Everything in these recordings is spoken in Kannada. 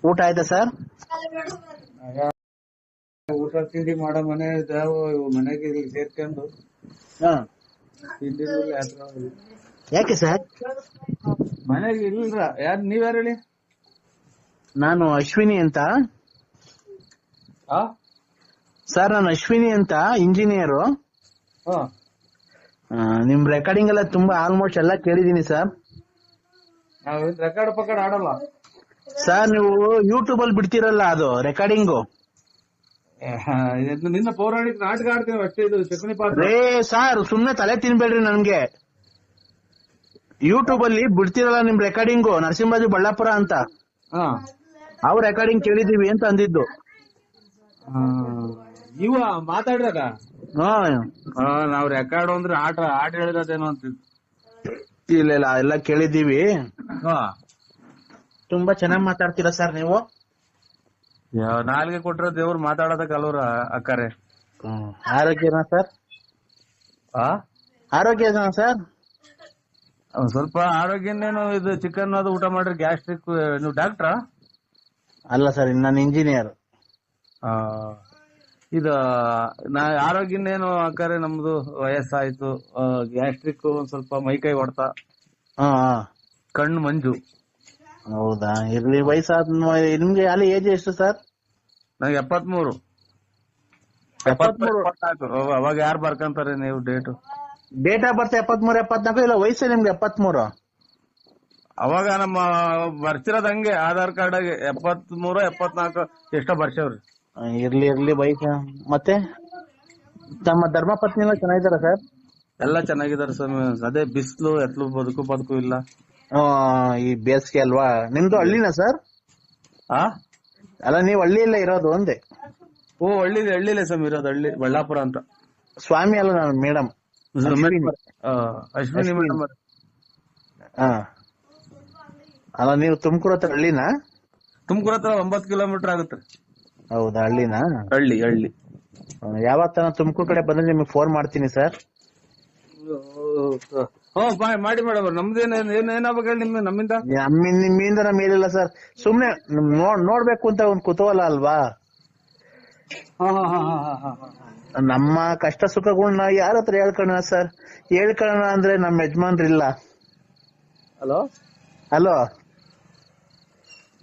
ಊಟ ಆಯ್ತಾ ಸರ್? ಊಟ ತಿಂಡಿ ಮಾಡೋ ಮನೆ ಮನೆಗೆ ಇಲ್ಲಿ ಸೇರ್ಕೊಂಡು ಹಾ. ತಿಂಡಿ ಯಾಕೆ ಸರ್? ಮನೆಗೆ ಇಲ್ರ. ನೀವ್ಯಾರು ಹೇಳಿ? ನಾನು ಅಶ್ವಿನಿ ಅಂತ ಆ ಸರ್. ನಾನು ಅಶ್ವಿನಿ ಅಂತ ಇಂಜಿನಿಯರು. ಹಾ. ನಿಮ್ ರೆಕಾರ್ಡಿಂಗ್ ಎಲ್ಲ ತುಂಬಾ ಆಲ್ಮೋಸ್ಟ್ ಎಲ್ಲ ಕೇಳಿದೀನಿ ಸರ್. ನಾವ್ ರೆಕಾರ್ಡ್ ಪಕಡ್ ಆಡಲ್ಲ ಸರ್. ನೀವು ಯೂಟ್ಯೂಬ್ ಅಲ್ಲಿ ಬಿಡ್ತಿರಲ್ಲ ಅದು ರೆಕಾರ್ಡಿಂಗು. ನಿನ್ನ ಪೌರಾಣಿಕ ನಾಟಕ ಆಡ್ತೀವಿ ಅಷ್ಟೇ. ಇದು ಚಕಣಿ ಪಾತ್ರ ರೇ ಸರ್, ಸುಮ್ನೆ ತಲೆ ತಿನ್ಬೇಡ್ರಿ ನನ್ಗೆ. ಯೂಟ್ಯೂಬ್ ಅಲ್ಲಿ ಬಿಡ್ತಿರಲ್ಲ ನಿಮ್ ರೆಕಾರ್ಡಿಂಗು, ನರಸಿಂಹರಾಜು ಬಳ್ಳಾಪುರ ಅಂತ. ಅವ್ರ ರೆಕಾರ್ಡಿಂಗ್ ಕೇಳಿದೀವಿ ಅಂತ ಅಂದಿದ್ದು. ಇವ ಮಾತಾಡ್ದಾಗ ಹಾ. ನಾವ್ ರೆಕಾರ್ಡ್ ಅಂದ್ರೆ ಆಟ ಹೇಳಿರೋದೇನೋ ಅಂತ. ಇಲ್ಲ ಇಲ್ಲ, ಎಲ್ಲ ಕೇಳಿದೀವಿ. ತುಂಬಾ ಚೆನ್ನಾಗ್ ಮಾತಾಡ್ತೀರಾ ಸರ್ ನೀವು. ನಾಲ್ಗೆ ಕೊಟ್ರ ದೇವ್ರು ಮಾತಾಡೋದಕ್ಕೆ ಅಲ್ವ್ರ ಅಕ್ಕಾರೆ. ಆರೋಗ್ಯನಾ ಸರ್? ಆರೋಗ್ಯನಾ ಸರ್? ಒಂದ್ ಸ್ವಲ್ಪ ಆರೋಗ್ಯನೇನು. ಇದು ಚಿಕನ್ ಅದು ಊಟ ಮಾಡ್ರಿ ಗ್ಯಾಸ್ಟ್ರಿಕ್. ನೀವು ಡಾಕ್ಟ್ರಾ? ಅಲ್ಲ ಸರ್, ನಾನು ಇಂಜಿನಿಯರ್. ಇದು ಆರೋಗ್ಯನೇನು ಅಕ್ಕಾರೆ. ನಮ್ದು ವಯಸ್ಸಾಯ್ತು. ಗ್ಯಾಸ್ಟ್ರಿಕ್, ಒಂದ್ ಸ್ವಲ್ಪ ಮೈಕೈ ಹೊಡ್ತಾ, ಕಣ್ಣು ಮಂಜು. ಹೌದಾ? ಇರ್ಲಿ. ವಯಸ್ಸಾದ ನಿಮ್ಗೆ ಅಲ್ಲಿ ಏಜ್ ಎಷ್ಟು ಸರ್? ನಂಗೆ 73. 74. ಅವಾಗ ಯಾರು ಬರ್ಕಂತಾರೆ ನೀವು ಡೇಟು? Date of birth 73, 74. ಇಲ್ಲ, ವಯಸ್ಸು ನಿಮ್ಗೆ 73. ಅವಾಗ ನಮ್ಮ ಬರ್ತಿರೋದ್ ಹಂಗೆ ಆಧಾರ್ ಕಾರ್ಡ್ ಆಗಿ 73, 74 ಎಷ್ಟೋ ಬರ್ಸವ್ರಿ. ಇರ್ಲಿ ಇರ್ಲಿ ವಯಸ್ಸು. ಮತ್ತೆ ತಮ್ಮ ಧರ್ಮ ಪತ್ನಿ ಎಲ್ಲ ಚೆನ್ನಾಗಿದ್ದಾರ ಸರ್? ಎಲ್ಲ ಚೆನ್ನಾಗಿದ್ದಾರೆ ಸ್ವಾಮಿ. ಅದೇ ಬಿಸಿಲು ಎತ್ಲು ಬದುಕು ಇಲ್ಲ. ಈ ಬೇಸಿಗೆ ಅಲ್ವಾ? ನಿಮ್ದು ಹಳ್ಳಿನಾ ಸರ್? ಅಲ್ಲ, ನೀವು ಹಳ್ಳಿಯಲ್ಲೇ ಇರೋದು ಒಂದೇ? ಹಳ್ಳಿಲೇ ಸ್ವಾಮಿ ಇರೋದು. ಹಳ್ಳಿ ಬಳ್ಳಾಪುರ ಅಂತ. ಸ್ವಾಮಿ ಅಲ್ಲ, ನಾನು ಮೇಡಮ್ ಅಶ್ವಿನಿ ಮೇಡಮ್. ಅಲ್ಲ, ನೀವು ತುಮಕೂರು ಹತ್ರ ಹಳ್ಳಿನಾ? ತುಮಕೂರು ಹತ್ರ 9 ಕಿಲೋಮೀಟರ್ ಆಗುತ್ತೆ. ಹೌದಾ? ಹಳ್ಳಿನಾ? ಹಳ್ಳಿ. ಯಾವತ್ತ ತುಮಕೂರು ಕಡೆ ಬಂದ್ರೆ ನಿಮ್ಗೆ ಫೋನ್ ಮಾಡ್ತೀನಿ ಸರ್. ಮಾಡಿ ಮೇಡಮ್. ನಮ್ದೇನಾಗ ನಮ್ಮಿಂದ ನಿಮ್ಮಿಂದ ನಮ್ಮ ಏನಿಲ್ಲ ಸರ್. ಸುಮ್ನೆ ನೋಡ್ಬೇಕು ಅಂತ ಒಂದ್ ಕುತೂಹಲ ಅಲ್ವಾ? ನಮ್ಮ ಕಷ್ಟ ಸುಖಗಳನ್ನ ಯಾರ ಹತ್ರ ಹೇಳ್ಕೊಳ್ಳೋಣ ಸರ್? ಹೇಳ್ಕೊಳ್ಳೋಣ ಅಂದ್ರೆ ನಮ್ಮ ಯಜಮಾನ್ರಿಲ್ಲ. ಹಲೋ.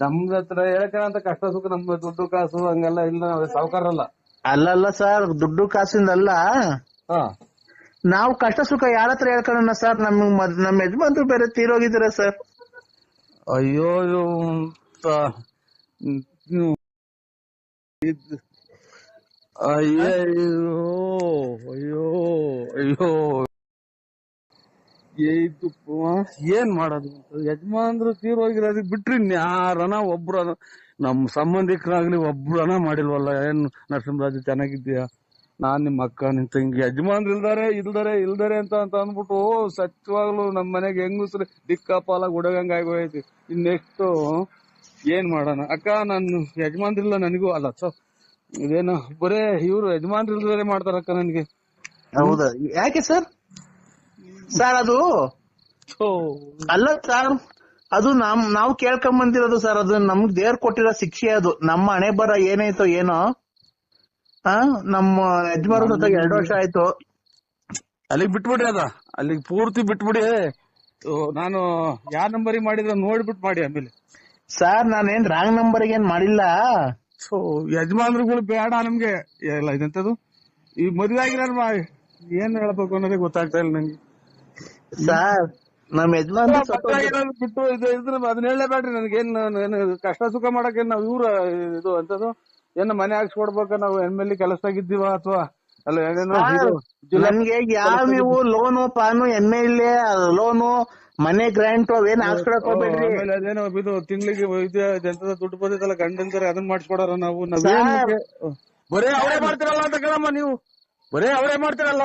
ನಮ್ದ ಹತ್ರ ಹೇಳ್ಕೊಳ್ಳೋ ಕಷ್ಟ ಸುಖ, ನಮ್ದು ದುಡ್ಡು ಕಾಸು ಹಂಗೆಲ್ಲ ಇಲ್ಲ. ನಾವ್ ಸಾವುಕಾರಲ್ಲ. ಅಲ್ಲಲ್ಲ ಸರ್, ದುಡ್ಡು ಕಾಸಿಂದಲ್ಲ. ನಾವು ಕಷ್ಟ ಸುಖ ಯಾರ ಹತ್ರ ಹೇಳ್ಕೊಳ್ಳೋಣ ಸರ್? ನಮ್ಮ ಯಜಮಾನ್ರು ಬೇರೆ ತೀರೋಗಿದ್ದಾರೆ ಸರ್. ಅಯ್ಯೋ ಏನ್ ಮಾಡೋದು? ಯಜಮಾನ್ರು ತೀರೋಗಿರೋದಕ್ಕೆ ಬಿಟ್ರಿ ಯಾರನ ಒಬ್ರು ನಮ್ ಸಂಬಂಧಿಕರಾಗ್ಲಿ ಒಬ್ರನ ಮಾಡಿಲ್ವಲ್ಲ. ಏನ್ ನರಸಿಂಹರಾಜು ಚೆನ್ನಾಗಿದ್ದೀಯಾ, ನಾನ್ ನಿಮ್ ಅಕ್ಕ, ನಿನ್ ತಂಗಿ, ಯಜಮಾನ್ರು ಇಲ್ದಾರೆ ಅಂತ ಅಂದ್ಬಿಟ್ಟು ಸತ್ಯವಾಗ್ಲು ನಮ್ ಮನೆಗೆ ಹೆಂಗಸ್ರು ದಿಕ್ಕಾಪಾಲಾಗಿ ಉಡಗಂಗ ಆಗೋಯ್ತು. ಇನ್ನೆಷ್ಟು ಏನ್ ಮಾಡೋಣ ಅಕ್ಕ? ನಾನು ಯಜಮಾನ್ರಿಲ್ಲ ನನಗೂ ಅಲ್ಲ. ಇದೇನು ಬರೇ ಇವ್ರು ಯಜಮಾನ್ರು ಇಲ್ದಾರೆ ಮಾಡ್ತಾರಕ್ಕ ನನ್ಗೆ. ಹೌದಾ? ಯಾಕೆ ಸರ್? ಸರ್ ಅದು ಅಲ್ಲ ಸರ್, ಅದು ನಾವು ಕೇಳ್ಕೊಂಡ್ ಬಂದಿರೋದು ಸರ್. ಅದು ನಮ್ಗ್ ದೇವ್ರು ಕೊಟ್ಟಿರೋ ಶಿಕ್ಷೆ. ಅದು ನಮ್ಮ ಹಣೆ ಬರ ಏನಾಯ್ತೋ ಏನೋ. ನಮ್ಮ ಯಜಮಾನ್ರ 2 ವರ್ಷ ಆಯ್ತು. ಅಲ್ಲಿಗೆ ಬಿಟ್ಬಿಡಿ. ಅಲ್ಲಿಗೆ ಪೂರ್ತಿ ಬಿಟ್ಬಿಡಿ. ನಾನು ಯಾವ ನಂಬರಿಗೆ ಮಾಡಿದ್ರೆ ನೋಡ್ಬಿಟ್ಟು ಮಾಡಿ ಆಮೇಲೆ. ಸರ್, ನಾನೇನ್ ರಾಂಗ್ ನಂಬರ್ಗೆ ಏನ್ ಮಾಡಿಲ್ಲ. ಯಜಮಾನ್ರುಗಳು ಬೇಡ ನಮ್ಗೆ. ಇಲ್ಲ ಇದಂತದು ಈ ಮದುವೆ ಆಗಿರೋ ಏನ್ ಹೇಳ್ಬೇಕು ಅನ್ನೋದೇ ಗೊತ್ತಾಗ್ತಾ ಇಲ್ಲ ನಂಗೆ. ಸರ್, ನಮ್ ಯಜಮಾನ್ರು ಬಿಟ್ಟು ಅದನ್ನ ಹೇಳಲೇಬೇಡ್ರಿ ನನಗೇನು. ಕಷ್ಟ ಸುಖ ಮಾಡಕ್ ನಾವ್ ಇವ್ರ ಇದು ಅಂತದ್ದು ಏನ ಮನೆ ಹಾಕ್ಸ್ಕೊಡ್ಬೇಕ? ನಾವು ಎಮ್ಮೆಲ್ಲಿ ಕೆಲಸದಾಗಿದ್ದೀವ ಅಥವಾ ಅಲ್ಲ ನನ್ಗೆ ಯಾವ ನೀವು ಲೋನು ಪಾನು MLA ಲೋನು ಮನೆ ಗ್ರಾಂಟ್ ಅವೇನ್ ಹಾಕ್ಸ್ಕೊಡಕ್ ಹೋಗ್ಬೇಡ್ರಿ. ಅದೇನೋ ಇದು ತಿಂಗಳಿಗೆ ಜನತದ ದುಡ್ಡು ಬಂದಿದ್ದಲ್ಲ ಗಂಡಂತಾರೆ, ಅದನ್ನ ಮಾಡ್ಸ್ಕೊಡಾರ ನಾವು. ಬರೇ ಅವರೇ ಮಾಡ್ತಿರಲ್ಲ ಅಂತ ಕೇಳಮ್ಮ. ನೀವು ಬರೇ ಅವರೇ ಮಾಡ್ತಿರಲ್ಲ.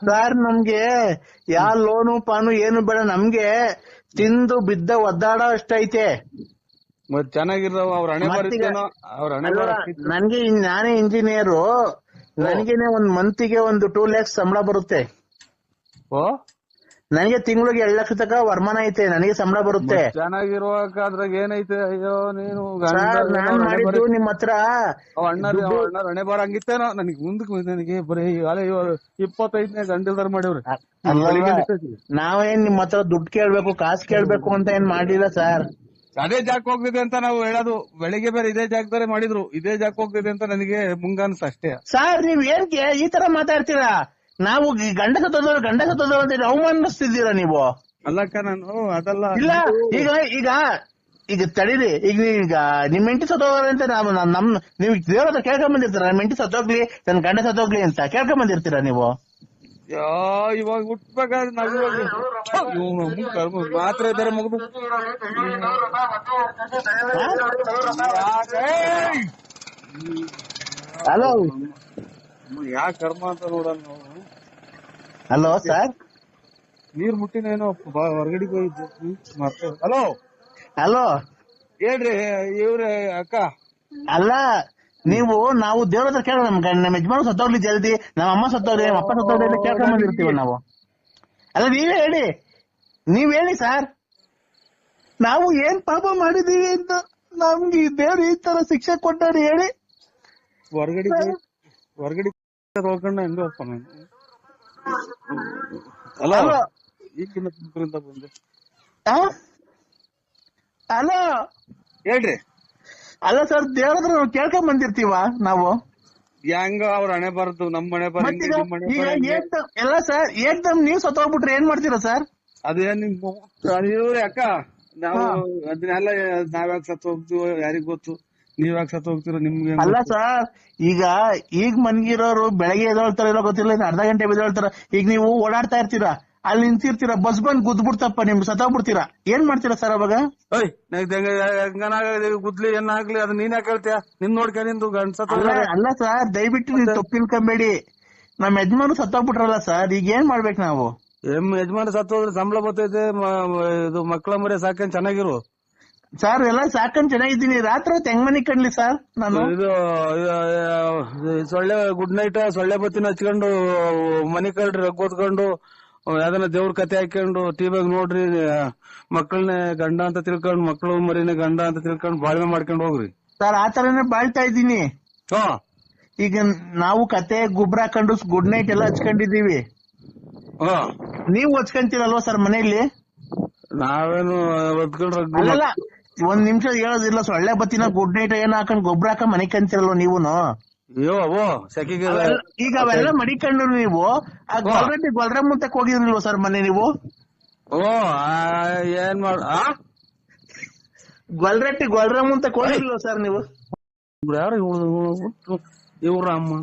ಸರ್, ನಮ್ಗೆ ಯಾವ ಲೋನು ಪಾನು ಏನು ಬೇಡ. ನಮ್ಗೆ ತಿಂದು ಬಿದ್ದ ಒದ್ದಾಡೋ ಅಷ್ಟೈತೆ. ಮತ್ ಚೆನ್ನಾಗಿರ್ತಾವ ಅವ್ರ ಹಣೆ ಬರ್ತೇನೋ. ಅವ್ರ ಹಣೆ ನನ್ಗೆ ನಾನೇ ಇಂಜಿನಿಯರು. ನನಗೇನೆ ಒಂದ್ ಮಂತಿಗೆ ಒಂದು 2 lakhs ಸಂಬಳ ಬರುತ್ತೆ. ನನಗೆ ತಿಂಗಳಿಗೆ 2 ಲಕ್ಷ ತನಕ ವರಮಾನ ಐತೆ, ನನಗೆ ಸಂಬಳ ಬರುತ್ತೆ. ಚೆನ್ನಾಗಿರುವಾಗ ಅದ್ರಾಗ ಏನೈತೆ? ಅಯ್ಯೋ ನೀನು ಸರ್ ನಾನ್ ಮಾಡಿದ್ದು ನಿಮ್ ಹತ್ರ ಅಣ್ಣ ಹಣೆ ಬಾರ ಹಂಗಿತ್ತೇನೋ. ನನಗೆ ಮುಂದಕ್ಕೆ ನನಗೆ ಬರೀ 25ನೇ ಗಂಟಲ್ದಾರ ಮಾಡಿವ್ರಿ. ನಾವೇನ್ ನಿಮ್ ಹತ್ರ ದುಡ್ಡು ಕೇಳ್ಬೇಕು, ಕಾಸು ಕೇಳ್ಬೇಕು ಅಂತ ಏನ್ ಮಾಡಿಲ್ಲ ಸರ್. ಅದೇ ಜಾಕ್ ಹೋಗ್ತಿದೆ ಅಂತ ನಾವು ಹೇಳೋದು. ಬೆಳಿಗ್ಗೆ ಬೇರೆ ಇದೇ ಜಾಗದಾರೆ ಮಾಡಿದ್ರು, ಇದೇ ಜಾಕ್ ಹೋಗ್ತಿದೆ ಅಂತ ನನಗೆ ಮುಂಗಾನ್ಸ ಅಷ್ಟೇ. ಸರ್ ನೀವ್ ಏನ್ ಈ ತರ ಮಾತಾಡ್ತೀರಾ? ನಾವು ಗಂಡ ಸತ್ತೋದವ್ರು ಅಂತ ಅವಮಾನಿಸ್ತಿದ್ದೀರಾ ನೀವು. ಅಲ್ಲಕ್ಕ ನಾನು ಅದಲ್ಲ. ಇಲ್ಲ ಈಗ ಈಗ ಈಗ ತಡೀರಿ. ಈಗ ನಿಮ್ ಹೆಂಡತಿ ಸತ್ತೋಗ್ರಿ ಅಂತ ನೀವು ದೇವ್ರ ಹತ್ರ ಕೇಳ್ಕೊಂಡ್ ಬಂದಿರ್ತೀರ, ನಮ್ ಹೆಂಡತಿ ಸತ್ತೋಗ್ಲಿ, ನನ್ ಗಂಡ ಸತ್ತೋಗ್ಲಿ ಅಂತ ಕೇಳ್ಕೊಂಡ್ ಬಂದಿರ್ತೀರಾ ನೀವು. ಇವಾಗ ಹುಟ್ಬೇಕಾದ್ರೆ ನಾವು ಮಾತ್ರ ಇದ್ದಾರೆ ಮುಗಿದು. ಹಲೋ ಯಾ ಕರ್ಮ ಅಂತ ನೋಡೋಣ ನಾವು. ಹಲೋ ಸರ್, ನೀರ್ ಮುಟ್ಟಿನೇನೋ ಹೊರಗಡೆಗೆ ಹೋಗಿದ್ದು ಮತ್ತೆ. ಹಲೋ ಹಲೋ ಹೇಳ್ರಿ ಇವ್ರೆ ಅಕ್ಕ. ಅಲ್ಲ ನಾವು ದೇವ್ರ ಹತ್ರ ಕೇಳೋಣ, ನಮ್ಮ ಯಜಮಾನ ಸತ್ತೋಗ್ಲಿ ಜಲ್ದಿ, ನಮ್ಮ ಅಮ್ಮ ಸತ್ತೋಗ್ಲಿ, ನಮ್ಮ ಅಪ್ಪ ಸತ್ತೋಗ್ಲಿ ಅಂತ ಕೇಳ್ಕೊಂಡ್ ಬಂದಿರ್ತೀವ ನಾವು. ಅಲ್ಲ ನೀವ್ ಹೇಳಿ ಸರ್, ನಾವು ಏನ್ ಪಾಪ ಮಾಡಿದೀವಿ ಅಂತ ನಮ್ಗೆ ದೇವ್ರು ಈ ತರ ಶಿಕ್ಷೆ ಕೊಟ್ಟಾರೆ ಹೇಳಿ. ಹೊರಗಡೆ ಹೋಗ್ಕೊಂಡ ಹೆಂಗ ಅಲ್ಲ ಈಗಿನ ತುಮಕೂರಿಂದ ಬಂದೆ. ಅಲ್ಲ ಹೇಳ್ರಿ. ಅಲ್ಲ ಸರ್, ದೇವ್ರ ಹತ್ರ ನಾವು ಕೇಳ್ಕೊಂಡ್ ಬಂದಿರ್ತೀವ ನಾವು. ಹೆಂಗ ಅವ್ರ ಹಣೆ ಬರದು, ನಮ್ ಹಣೆ ಬರ. ಎಲ್ಲ ಸರ್ ಏಕ್ದಮ್ ನೀವ್ ಸತ್ತೋಗ್ಬಿಟ್ರೆ ಏನ್ ಮಾಡ್ತೀರಾ ಸರ್? ಅದೇನ್ ಇವ್ರಿ ಅಕ್ಕ, ನಾವು ಅದನ್ನೆಲ್ಲ ನಾವ್ಯಾಕ ಸತ್ತು ಹೋಗ್ತೀವೋ ಯಾರಿಗ್ ಗೊತ್ತು. ನೀವ್ ಯಾಕೆ ಸತ್ತು ಹೋಗ್ತೀರೋ ನಿಮ್ಗೆ. ಅಲ್ಲ ಸರ್, ಈಗ ಮನ್ಗಿರೋರು ಬೆಳಗ್ಗೆ ಎದೊಳ್ತಾರ ಗೊತ್ತಿಲ್ಲ, ಅರ್ಧ ಗಂಟೆ ಬೆದೊಳ್ತಾರ. ಈಗ ನೀವು ಓಡಾಡ್ತಾ ಇರ್ತೀರಾ, ಅಲ್ಲಿ ನಿಂತಿರ್ತೀರಾ, ಬಸ್ ಬಂದ್ ಗುದ್ಬಿಡ್ತಪ್ಪ, ನಿಮ್ಗೆ ಸತ್ತೋಗ್ಬಿಡ್ತೀರಾ, ಏನ್ ಮಾಡ್ತೀರಾ ಸರ್ ಅವಾಗ? ಗುದ್ಲಿ ಏನಾಗ್ಲಿ ಅದು ನೀನ್ ಯಾಕೆ ಹೇಳ್ತೀಯ? ನಿನ್ ನೋಡ್ಕ ನಿಂದು ಗಂಡ. ಅಲ್ಲ ಸರ್, ದಯವಿಟ್ಟು ನೀವು ತಪ್ಪಿಲ್ಕೊಂಬೇಡಿ. ನಮ್ ಯಜಮಾನು ಸತ್ತೋಗ್ಬಿಟ್ರಲ್ಲ ಸರ್, ಈಗ ಏನ್ ಮಾಡ್ಬೇಕು ನಾವು? ಯಜಮಾನ ಸತ್ತೋದ್ರೆ ಸಂಬಳ ಬರ್ತೈತೆ, ಇದು ಮಕ್ಕಳ ಮರಿ ಸಾಕೇನ್ ಚೆನ್ನಾಗಿರು ಸರ್. ಎಲ್ಲ ಸಾಕೊಂಡ್ ಚೆನ್ನಾಗಿದ್ದೀನಿ, ರಾತ್ರಿ ಹೊತ್ತು ಹೆಂಗ್ ಮನಿ ಕಣ್ಲಿ ಸರ್ ನಾನು? ಇದು ಸೊಳ್ಳೆ ಗುಡ್ ನೈಟ್ ಸೊಳ್ಳೆ ಬತ್ತಿನ ಹಚ್ಕೊಂಡು ಮನಿ ಕಳ್ರಿ ರಗ್ಗೋತ್ಕೊಂಡು ಯಾವ್ದನ ದೇವ್ರ ಕತೆ ಹಾಕೊಂಡು ಟಿವಿಯಾಗ ನೋಡ್ರಿ, ಮಕ್ಕಳನ್ನೇ ಗಂಡ ಅಂತ ತಿಳ್ಕೊಂಡ್, ಮಕ್ಕಳು ಮರಿನೇ ಗಂಡ ಅಂತ ತಿಳ್ಕೊಂಡ್ ಬಾಳ್ವೆ ಮಾಡ್ಕೊಂಡ್ ಹೋಗ್ರಿ ಸರ್. ಆ ತರನೇ ಬಾಳ್ತಾ ಇದ್ದೀನಿ. ಈಗ ನಾವು ಕತೆ ಗೊಬ್ಬರ ಹಾಕೊಂಡು ಗುಡ್ ನೈಟ್ ಎಲ್ಲ ಹಚ್ಕೊಂಡಿದೀವಿ. ನೀವು ಹಚ್ಕೊಂತೀರಲ್ವಾ ಸರ್ ಮನೆಯಲ್ಲಿ? ನಾವೇನು ಅಲ್ಲ, ಒಂದ್ ನಿಮಿಷ ಹೇಳೋದಿಲ್ಲ. ಸೊಳ್ಳೆ ಬತ್ತಿನ ಗುಡ್ ನೈಟ್ ಏನ್ ಹಾಕೊಂಡ್ ಗೊಬ್ಬರ ಹಾಕೊಂಡ್ ಮನೆ ಕಂತಿರಲ್ವ ನೀವುನು? ಈಗ ಅವೆಲ್ಲ ಮಡಿಕೊಂಡು ನೀವು ಗೊಲ್ರ ಮುಂತಕ್ ಹೋಗಿದ್ರಿಲ್ವ ಸರ್ ಮನೆ ನೀವು? ಏನ್ ಗೊಲ್ರ ಮುಂತಕ್ ಹೋಗಿರ್ಲಿಲ್ವ ಸರ್ ನೀವು? ಯಾರು ಇವ್ರ ಅಮ್ಮ